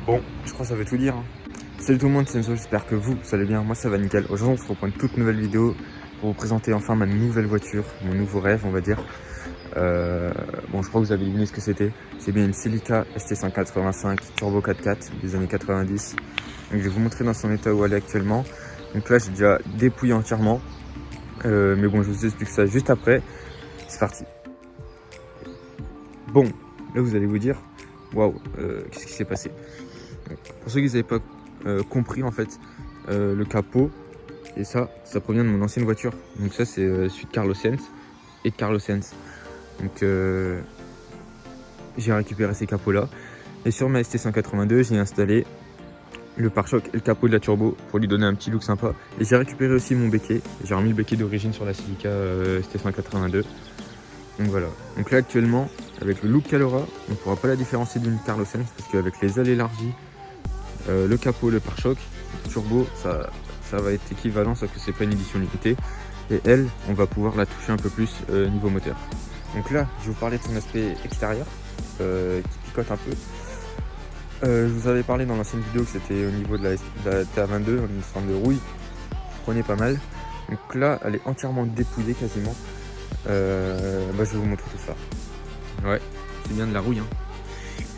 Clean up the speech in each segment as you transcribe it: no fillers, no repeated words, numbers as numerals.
Bon, je crois que ça veut tout dire. Salut tout le monde, c'est Enzo, j'espère que vous allez bien. Moi ça va nickel. Aujourd'hui on se reprend une toute nouvelle vidéo pour vous présenter enfin ma nouvelle voiture, mon nouveau rêve on va dire. Bon, je crois que vous avez deviné ce que c'était. C'est bien une Celica ST585 Turbo 4x4 des années 90. Donc je vais vous montrer dans son état où elle est actuellement. Donc là j'ai déjà dépouillé entièrement. Mais bon, je vous explique ça juste après. C'est parti. Bon, là vous allez vous dire, waouh, qu'est-ce qui s'est passé? Donc, pour ceux qui n'avaient pas compris en fait, le capot et ça provient de mon ancienne voiture. Donc ça c'est celui de Carlos Sainz et de Carlos Sainz. Donc j'ai récupéré ces capots là et sur ma ST182 j'ai installé le pare-choc et le capot de la turbo pour lui donner un petit look sympa. Et j'ai récupéré aussi mon béquet. J'ai remis le béquet d'origine sur la Celica ST182. Donc voilà. Donc là actuellement, avec le look qu'elle aura, on ne pourra pas la différencier d'une Carlos Sainz parce qu'avec les ailes élargies, le capot, le pare-choc, le turbo, ça va être équivalent, sauf que c'est pas une édition limitée. Et elle, on va pouvoir la toucher un peu plus niveau moteur. Donc là, je vais vous parler de son aspect extérieur qui picote un peu. Je vous avais parlé dans l'ancienne vidéo que c'était au niveau de la TA22, une forme de rouille, prenait pas mal. Donc là, elle est entièrement dépouillée quasiment. Je vais vous montrer tout ça. Ouais, c'est bien de la rouille. Hein.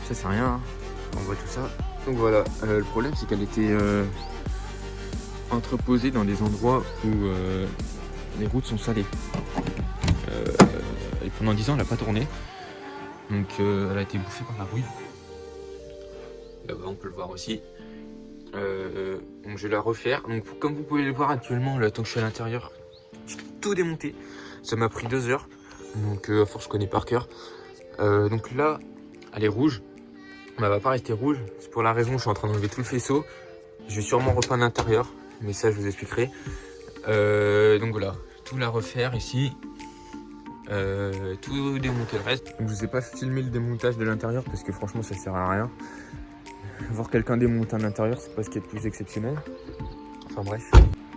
Ça, c'est rien. Hein. On voit tout ça. Donc voilà, le problème c'est qu'elle était entreposée dans des endroits où les routes sont salées. Et pendant 10 ans, elle n'a pas tourné. Donc elle a été bouffée par la rouille. Là-bas, on peut le voir aussi. Donc je vais la refaire. Donc comme vous pouvez le voir actuellement, là, tant que je suis à l'intérieur, j'ai tout démonté. Ça m'a pris 2 heures. Donc à force, je connais par cœur. Donc là, elle est rouge. Mais elle va pas rester rouge. C'est pour la raison où je suis en train d'enlever tout le faisceau. Je vais sûrement repeindre l'intérieur. Mais ça, je vous expliquerai. Donc voilà, tout la refaire ici. Tout démonter le reste. Donc, je vous ai pas filmé le démontage de l'intérieur parce que franchement, ça sert à rien. Voir quelqu'un démonter un intérieur, c'est pas ce qui est le plus exceptionnel. Enfin bref.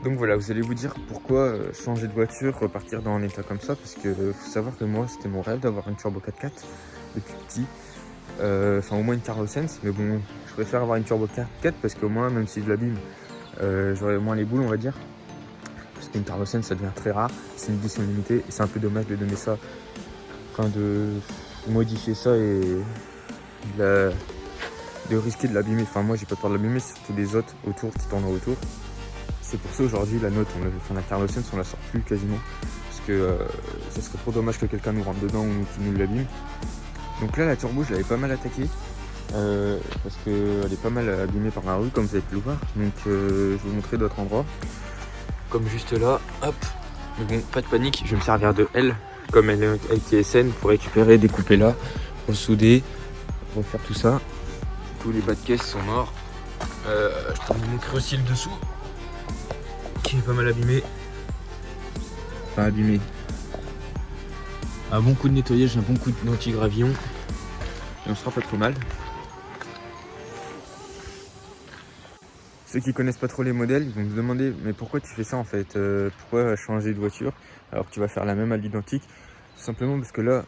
Donc voilà, vous allez vous dire pourquoi changer de voiture, repartir dans un état comme ça. Parce que faut savoir que moi, c'était mon rêve d'avoir une Turbo 4x4 depuis petit. Enfin au moins une Carlos Sainz. Mais bon, je préfère avoir une Turbo 4x4 parce qu'au moins, même si je l'abîme, j'aurai moins les boules on va dire. Parce qu'une Carlos Sainz ça devient très rare. C'est une édition limitée et c'est un peu dommage de donner ça. Enfin de modifier ça et de risquer de l'abîmer. Enfin moi j'ai pas peur de l'abîmer, c'est surtout les autres autour qui tournent autour. C'est pour ça aujourd'hui la note, la Carlos Sainz on la sort plus quasiment. Parce que ça serait trop dommage que quelqu'un nous rentre dedans ou qu'il nous l'abîme. Donc là la turbo je l'avais pas mal attaquée. Parce qu'elle est pas mal abîmée par la rue comme vous avez pu le voir. Donc je vais vous montrer d'autres endroits. Comme juste là, hop. Mais bon, pas de panique, je vais me servir de elle comme elle est TSN pour récupérer, découper là, ressouder, refaire tout ça. Tous les bas de caisse sont morts. Je peux vous montrer aussi le dessous qui est pas mal abîmé. Pas abîmé. Un bon coup de nettoyage, un bon coup d'anti-gravillon. Et on sera pas trop mal. Ceux qui connaissent pas trop les modèles, ils vont me demander mais pourquoi tu fais ça en fait, pourquoi changer de voiture alors que tu vas faire la même à l'identique? Tout simplement parce que là,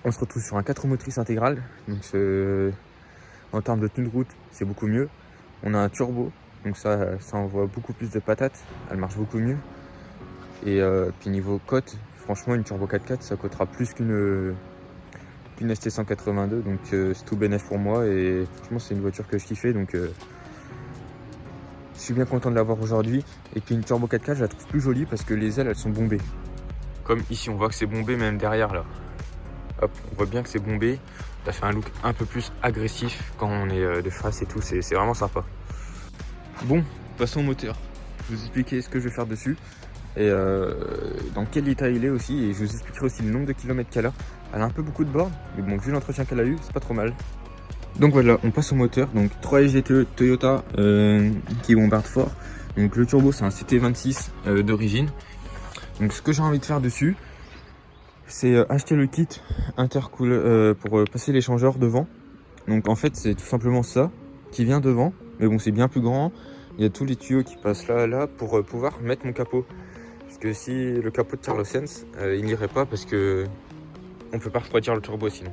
on se retrouve sur un 4 motrices intégral, donc en termes de tenue de route, c'est beaucoup mieux. On a un turbo, donc ça envoie beaucoup plus de patates, elle marche beaucoup mieux. Et puis niveau cote, franchement une turbo 4x4 ça coûtera plus qu'une ST182, donc c'est tout bénéf pour moi et franchement c'est une voiture que je kiffais donc je suis bien content de l'avoir aujourd'hui. Et puis une Turbo 4x4, je la trouve plus jolie parce que les ailes, elles sont bombées. Comme ici, on voit que c'est bombé même derrière là. Hop, on voit bien que c'est bombé. Ça fait un look un peu plus agressif quand on est de face et tout. C'est vraiment sympa. Bon, passons au moteur. Je vais vous expliquer ce que je vais faire dessus. Et dans quel état il est aussi. Et je vous expliquerai aussi le nombre de kilomètres qu'elle a. Elle a un peu beaucoup de bornes. Mais bon, vu l'entretien qu'elle a eu, c'est pas trop mal. Donc voilà, on passe au moteur, donc 3 GTE Toyota qui bombarde fort. Donc le turbo c'est un CT26 d'origine. Donc ce que j'ai envie de faire dessus, c'est acheter le kit intercooleur pour passer l'échangeur devant. Donc en fait c'est tout simplement ça qui vient devant, mais bon c'est bien plus grand. Il y a tous les tuyaux qui passent là pour pouvoir mettre mon capot. Parce que si le capot de Carlos Sainz, il n'irait pas parce que on peut pas refroidir le turbo sinon.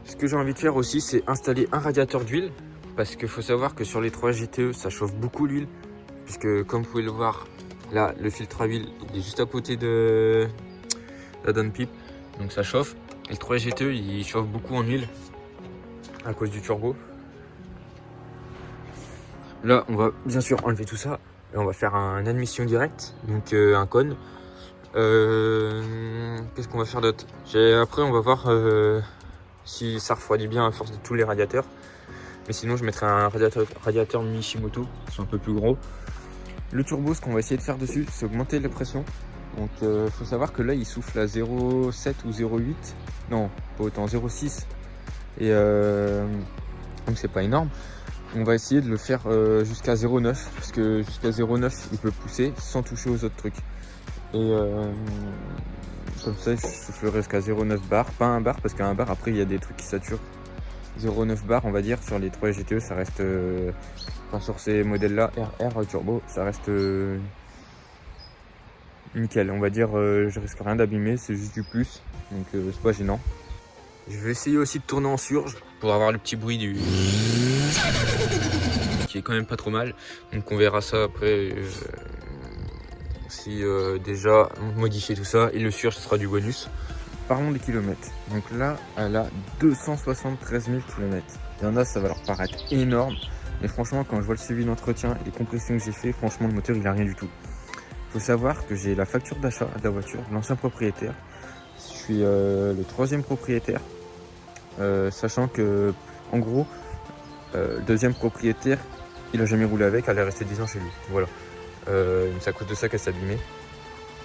Ce que j'ai envie de faire aussi, c'est installer un radiateur d'huile. Parce qu'il faut savoir que sur les 3 GTE, ça chauffe beaucoup l'huile. Puisque comme vous pouvez le voir, là, le filtre à huile, il est juste à côté de la downpipe. Donc ça chauffe. Et le 3 GTE, il chauffe beaucoup en huile à cause du turbo. Là, on va bien sûr enlever tout ça. Et on va faire un admission direct, donc un cône. Qu'est-ce qu'on va faire d'autre? Après, on va voir si ça refroidit bien à force de tous les radiateurs. Mais sinon, je mettrai un radiateur Mishimoto, qui sont un peu plus gros. Le turbo, ce qu'on va essayer de faire dessus, c'est augmenter la pression. Donc, faut savoir que là, il souffle à 0,7 ou 0,8. Non, pas autant, 0,6. Et donc, c'est pas énorme. On va essayer de le faire jusqu'à 0,9 parce que jusqu'à 0,9 il peut pousser sans toucher aux autres trucs. Et comme ça je soufflerai jusqu'à 0,9 bar, pas un bar parce qu'un bar après il y a des trucs qui saturent. 0,9 bar on va dire sur les 3 GTE ça reste, enfin sur ces modèles là RR turbo ça reste nickel. On va dire je risque rien d'abîmer, c'est juste du plus donc c'est pas gênant. Je vais essayer aussi de tourner en surge pour avoir le petit bruit du qui est quand même pas trop mal. Donc on verra ça après si déjà on modifie tout ça et le surge ce sera du bonus. Parlons des kilomètres. Donc là elle a 273 000 km. Il y en a ça va leur paraître énorme. Mais franchement quand je vois le suivi d'entretien et les compressions que j'ai fait, franchement le moteur il a rien du tout. Il faut savoir que j'ai la facture d'achat de la voiture, l'ancien propriétaire. Je suis le 3e propriétaire. Sachant que en gros le 2e propriétaire il a jamais roulé avec, elle est restée 10 ans chez lui, voilà. C'est à cause de ça qu'elle s'est abîmée.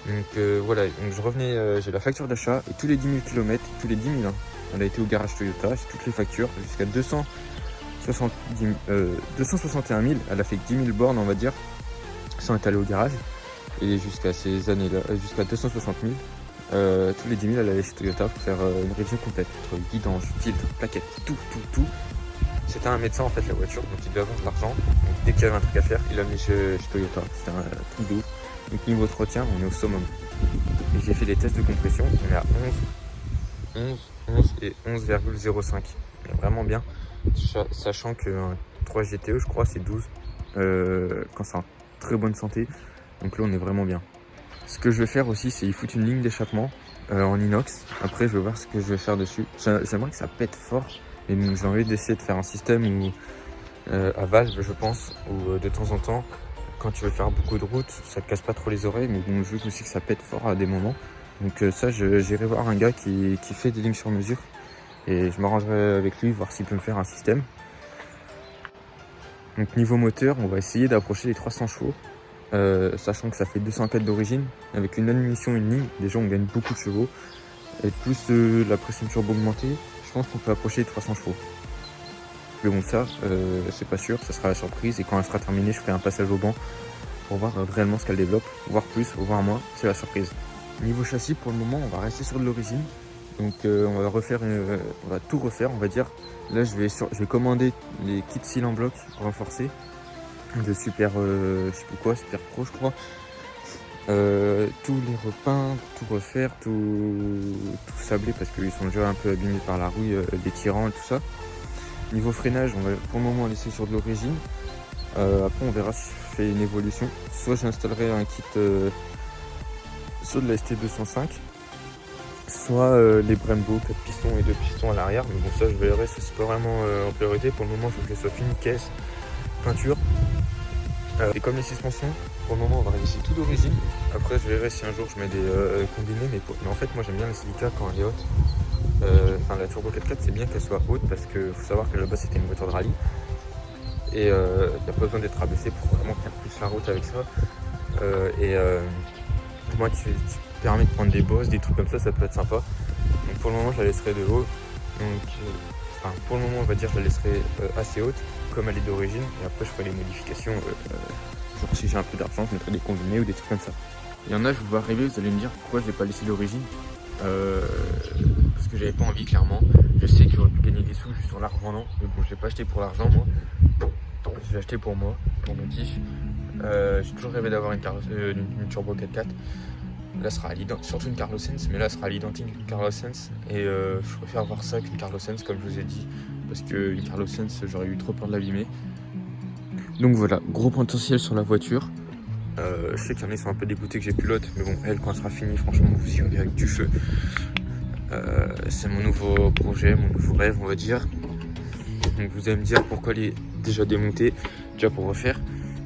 Donc voilà, donc je revenais, j'ai la facture d'achat et tous les 10 000 km, tous les 10 000 hein, elle a été au garage Toyota, j'ai toutes les factures jusqu'à 261 000, elle a fait que 10 000 bornes on va dire sans être allée au garage. Et jusqu'à ces années là, jusqu'à 260 000 tous les 10 000 elle allait chez Toyota pour faire une révision complète, entre guidance, filtre, plaquettes, tout. C'était un médecin en fait la voiture, donc il devait avoir de l'argent. Donc dès qu'il y avait un truc à faire, il l'a mis chez Toyota. C'était un truc de ouf. Donc niveau entretien, on est au summum. Et j'ai fait des tests de compression, on est à 11 et 11,05. C'est vraiment bien. Sachant qu'un 3 GTE, je crois, c'est 12 quand c'est en très bonne santé. Donc là, on est vraiment bien. Ce que je vais faire aussi, c'est y foutre une ligne d'échappement en inox. Après, je vais voir ce que je vais faire dessus. J'aimerais que ça pète fort. Et donc j'ai envie d'essayer de faire un système où, à valve je pense, où de temps en temps, quand tu veux faire beaucoup de route, ça te casse pas trop les oreilles, mais bon je veux aussi que ça pète fort à des moments. Donc ça j'irai voir un gars qui fait des lignes sur mesure et je m'arrangerai avec lui, voir s'il peut me faire un système. Donc niveau moteur, on va essayer d'approcher les 300 chevaux, sachant que ça fait 204 d'origine, avec une admission, une ligne, déjà on gagne beaucoup de chevaux, et plus la pression turbo augmentée, je pense qu'on peut approcher les 300 chevaux. Mais bon ça, c'est pas sûr, ça sera la surprise et quand elle sera terminée, je ferai un passage au banc pour voir réellement ce qu'elle développe, voir plus, voir moins, c'est la surprise. Niveau châssis, pour le moment, on va rester sur de l'origine. Donc on va tout refaire, on va dire. Là, je vais commander les kits cils en bloc renforcés de Super, je sais plus quoi, Super Pro, je crois. Tous les repeindre, tout refaire, tout sabler parce qu'ils sont déjà un peu abîmés par la rouille, les tirants et tout ça. Niveau freinage, on va pour le moment laisser sur de l'origine. Après on verra si je fais une évolution. Soit j'installerai un kit soit de la ST205, soit les Brembo 4 pistons et 2 pistons à l'arrière. Mais bon ça je verrai, c'est pas vraiment en priorité. Pour le moment il faut que ça soit fini, caisse, peinture. Et comme les suspensions, pour le moment on va laisser tout d'origine. Après je verrai si un jour je mets des combinés, mais en fait moi j'aime bien la silica quand elle est haute. Enfin la Turbo 4x4 c'est bien qu'elle soit haute parce qu'il faut savoir que là-bas c'était une voiture de rallye. Et il n'y a pas besoin d'être abaissé pour vraiment faire plus la route avec ça. Moi tu permets de prendre des bosses, des trucs comme ça peut être sympa. Donc pour le moment je la laisserai de haut. Donc pour le moment on va dire je la laisserai assez haute comme elle est d'origine et après je ferai les modifications genre si j'ai un peu d'argent je mettrai des combinés ou des trucs comme ça. Il y en a je vous vois arriver, vous allez me dire pourquoi je l'ai pas laissé d'origine, parce que j'avais pas envie clairement. Je sais que j'aurais pu gagner des sous juste en la revendant, mais bon je l'ai pas acheté pour l'argent moi, je l'ai acheté pour moi, pour mon kiff. J'ai toujours rêvé d'avoir une Turbo 4x4 Là, sera surtout une Carlos Sainz, mais là, sera à l'identique d'une Carlos Sainz. Et je préfère avoir ça qu'une Carlos Sainz, comme je vous ai dit, parce qu'une Carlos Sainz, j'aurais eu trop peur de l'abîmer. Donc voilà, gros potentiel sur la voiture. Je sais qu'il y en a qui sont un peu dégoûtés que j'ai plus l'autre, mais bon, elle, quand elle sera finie, franchement, vous y verrez avec du feu. C'est mon nouveau projet, mon nouveau rêve, on va dire. Donc vous allez me dire pourquoi elle est déjà démontée, déjà pour refaire.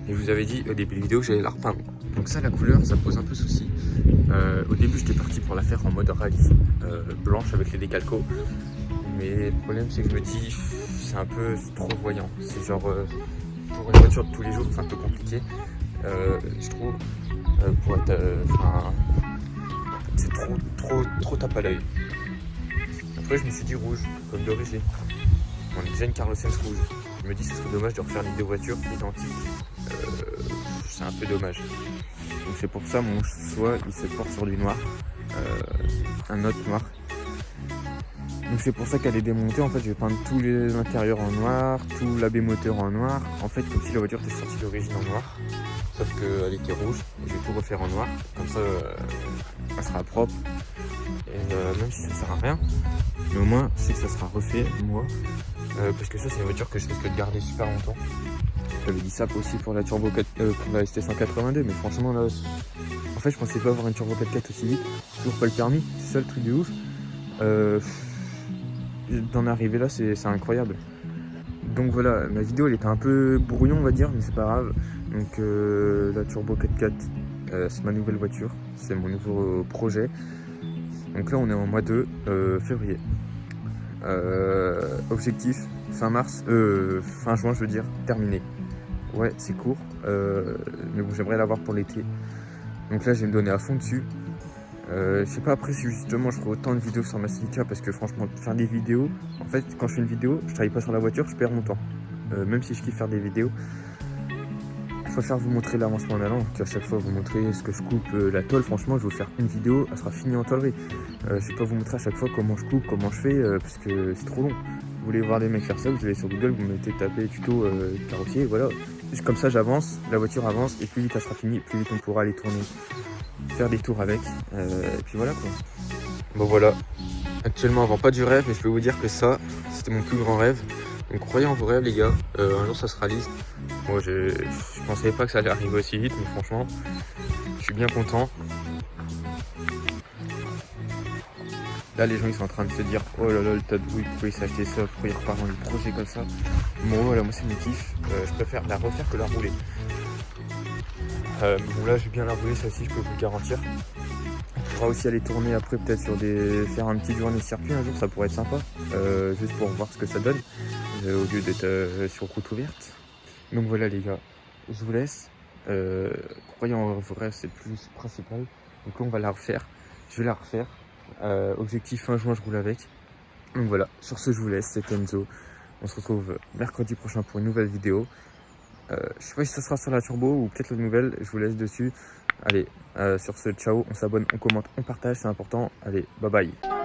Et je vous avais dit au début de la vidéo que j'allais la repeindre. Donc ça, la couleur, ça pose un peu souci. Au début, j'étais parti pour la faire en mode rallye, blanche avec les décalcos. Mais le problème, c'est que je me dis, c'est un peu trop voyant. C'est genre, pour une voiture de tous les jours, c'est un peu compliqué. Je trouve, pour être, c'est trop tape à l'œil. Après, je me suis dit rouge, comme d'origine. On a déjà une Carlos Sainz rouge. Je me dis, ce serait dommage de refaire les deux voitures identiques. C'est un peu dommage. Donc c'est pour ça mon choix, il se porte sur du noir, un autre noir. Donc c'est pour ça qu'elle est démontée. En fait, je vais peindre tous les intérieurs en noir, tout l'AB moteur en noir. En fait, comme si la voiture était sortie d'origine en noir, sauf qu'elle était rouge. Et je vais tout refaire en noir, comme ça, elle sera propre. Et même si ça sert à rien, mais au moins, je sais que ça sera refait, moi. Parce que ça, c'est une voiture que je risque de garder super longtemps. J'avais dit ça aussi pour la Turbo 4, pour la ST182, mais franchement là, en fait je pensais pas avoir une Turbo 4x4 aussi vite, toujours pas le permis, c'est ça le truc de ouf. D'en arriver là, c'est incroyable. Donc voilà, ma vidéo elle était un peu brouillon on va dire, mais c'est pas grave. Donc la Turbo 4x4, c'est ma nouvelle voiture, c'est mon nouveau projet. Donc là on est en mois de février. Objectif fin juin je veux dire, terminé. Ouais, c'est court, mais bon, j'aimerais l'avoir pour l'été. Donc là, je vais me donner à fond dessus. Je sais pas après si justement je ferai autant de vidéos sur ma Celica, parce que franchement, faire des vidéos, en fait, quand je fais une vidéo, je travaille pas sur la voiture, je perds mon temps. Même si je kiffe faire des vidéos, je préfère vous montrer l'avancement en allant qu'à chaque fois vous montrer ce que je coupe la tôle. Franchement, je vais vous faire une vidéo, elle sera finie en tôlerie. Je vais pas vous montrer à chaque fois comment je coupe, comment je fais, parce que c'est trop long. Vous voulez voir des mecs faire ça, vous allez sur Google, vous mettez taper tuto carrossier, voilà. Comme ça j'avance, la voiture avance, et plus vite elle sera finie, plus vite on pourra aller tourner, faire des tours avec, et puis voilà quoi. Bon voilà, actuellement avant pas du rêve, mais je peux vous dire que ça, c'était mon plus grand rêve. Donc croyez en vos rêves les gars, un jour ça se réalise. Moi je pensais pas que ça allait arriver aussi vite, mais franchement, je suis bien content. Là, les gens ils sont en train de se dire oh là là, le tas de bruit, pourquoi il s'est acheté ça, pourquoi il repart dans les projets comme ça. Bon, voilà, moi c'est mon kiff. Je préfère la refaire que la rouler. Bon, là, je vais bien la rouler, ça aussi, je peux vous le garantir. On pourra aussi aller tourner après, peut-être faire un petit journée circuit un jour, ça pourrait être sympa. Juste pour voir ce que ça donne, au lieu d'être sur route ouverte. Donc voilà, les gars, je vous laisse. Croyez en vos rêves, c'est le plus principal. Donc là, on va la refaire. Je vais la refaire. Objectif fin juin, je roule avec. Donc voilà, sur ce je vous laisse, c'est Enzo. On se retrouve mercredi prochain pour une nouvelle vidéo. Je sais pas si ça sera sur la turbo ou peut-être la nouvelle, je vous laisse dessus. Allez, sur ce, ciao, on s'abonne, on commente, on partage, c'est important. Allez, bye bye.